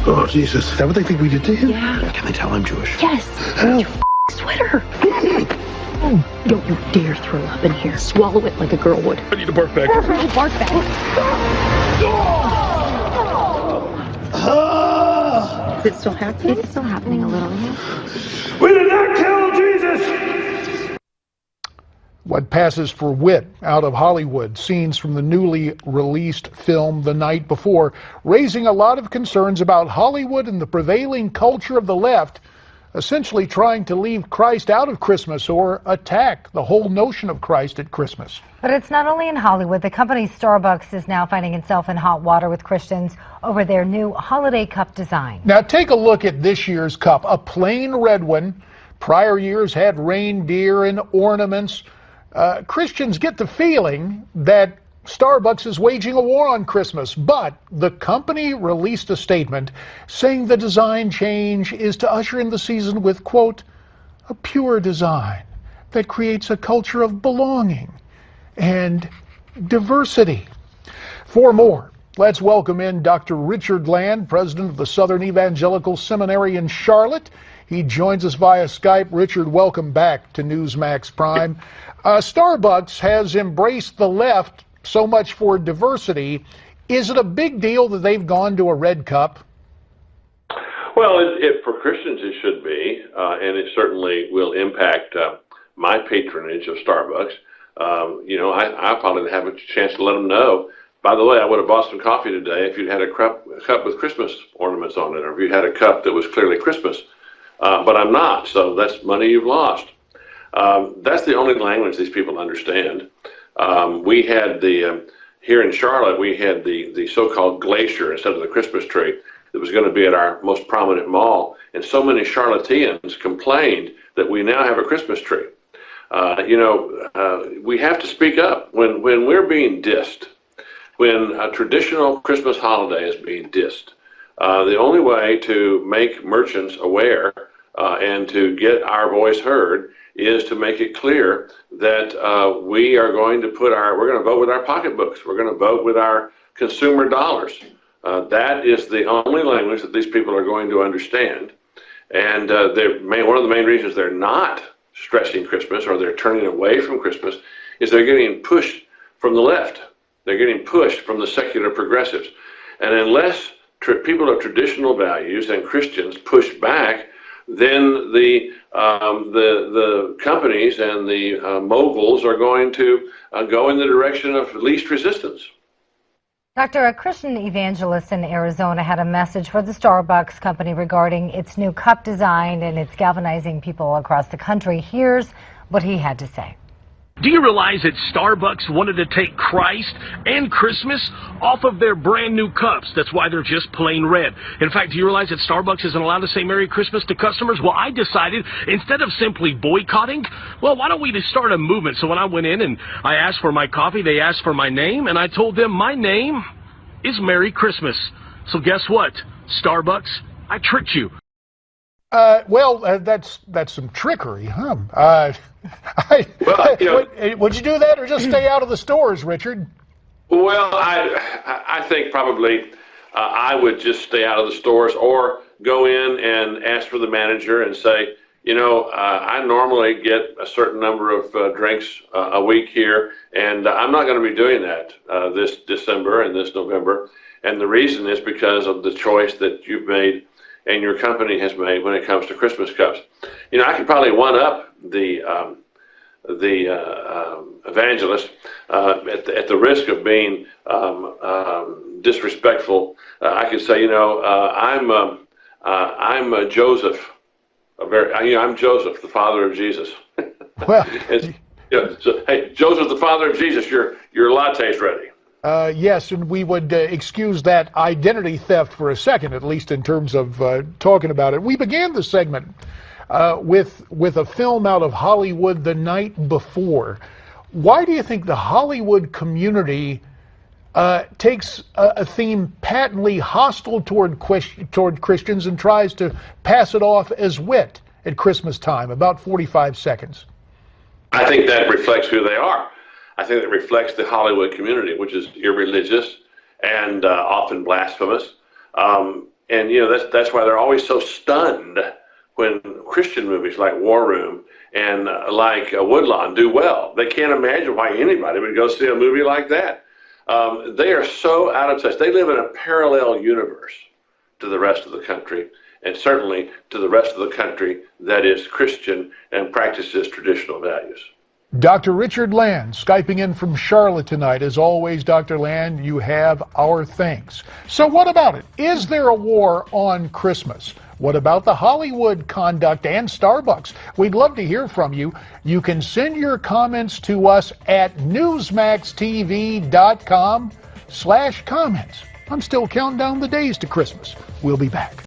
Oh, Jesus. Is that what they think we did to him? Yeah. Can they tell I'm Jewish? Yes. Your sweater. Don't you dare throw up in here. Swallow it like a girl would. I need a barf bag. Barf bag. Is it still happening? It's still happening a little, yeah. We did not kill Jesus! What passes for wit out of Hollywood, scenes from the newly released film The Night Before, raising a lot of concerns about Hollywood and the prevailing culture of the left, essentially trying to leave Christ out of Christmas or attack the whole notion of Christ at Christmas. But it's not only in Hollywood. The company Starbucks is now finding itself in hot water with Christians over their new holiday cup design. Now take a look at this year's cup, a plain red one. Prior years had reindeer and ornaments. Christians get the feeling that Starbucks is waging a war on Christmas, but the company released a statement saying the design change is to usher in the season with, quote, a pure design that creates a culture of belonging and diversity. For more, let's welcome in Dr. Richard Land, president of the Southern Evangelical Seminary in Charlotte. He joins us via Skype. Richard, welcome back to Newsmax Prime. Starbucks has embraced the left so much for diversity. Is it a big deal that they've gone to a red cup? Well, for Christians it should be, and it certainly will impact my patronage of Starbucks. I probably have a chance to let them know. By the way, I would have bought some coffee today if you'd had a cup with Christmas ornaments on it, or if you had a cup that was clearly Christmas. But I'm not, so that's money you've lost. That's the only language these people understand. We had here in Charlotte, we had the so-called glacier instead of the Christmas tree that was going to be at our most prominent mall. And so many Charlotteans complained that we now have a Christmas tree. We have to speak up when we're being dissed, when a traditional Christmas holiday is being dissed. The only way to make merchants aware and to get our voice heard is to make it clear that we are going to we're going to vote with our pocketbooks. We're going to vote with our consumer dollars. That is the only language that these people are going to understand. And one of the main reasons they're not stressing Christmas or they're turning away from Christmas is they're getting pushed from the left. They're getting pushed from the secular progressives. And unless people of traditional values and Christians push back, then the companies and the moguls are going to go in the direction of least resistance. Doctor, a Christian evangelist in Arizona had a message for the Starbucks company regarding its new cup design and its galvanizing people across the country. Here's what he had to say. Do you realize that Starbucks wanted to take Christ and Christmas off of their brand new cups? That's why they're just plain red. In fact, do you realize that Starbucks isn't allowed to say Merry Christmas to customers? Well, I decided instead of simply boycotting, well, why don't we just start a movement? So when I went in and I asked for my coffee, they asked for my name, and I told them my name is Merry Christmas. So guess what? Starbucks, I tricked you. That's some trickery, huh? Would you do that or just stay out of the stores, Richard? Well, I think probably I would just stay out of the stores or go in and ask for the manager and say, I normally get a certain number of drinks a week here, and I'm not going to be doing that this December and this November. And the reason is because of the choice that you've made and your company has made when it comes to Christmas cups. I could probably one up the evangelist at the risk of being disrespectful. I could say, I'm Joseph. I'm Joseph, the father of Jesus. Well, hey, Joseph, the father of Jesus, your latte's ready. Yes, and we would excuse that identity theft for a second, at least in terms of talking about it. We began the segment with a film out of Hollywood, The Night Before. Why do you think the Hollywood community takes a theme patently hostile toward Christians and tries to pass it off as wit at Christmas time, about 45 seconds? I think that reflects who they are. I think it reflects the Hollywood community, which is irreligious and often blasphemous. And that's why they're always so stunned when Christian movies like War Room and like Woodlawn do well. They can't imagine why anybody would go see a movie like that. They are so out of touch. They live in a parallel universe to the rest of the country, and certainly to the rest of the country that is Christian and practices traditional values. Dr. Richard Land, Skyping in from Charlotte tonight. As always, Dr. Land, you have our thanks. So what about it? Is there a war on Christmas? What about the Hollywood conduct and Starbucks? We'd love to hear from you. You can send your comments to us at newsmaxtv.com/comments. I'm still counting down the days to Christmas. We'll be back.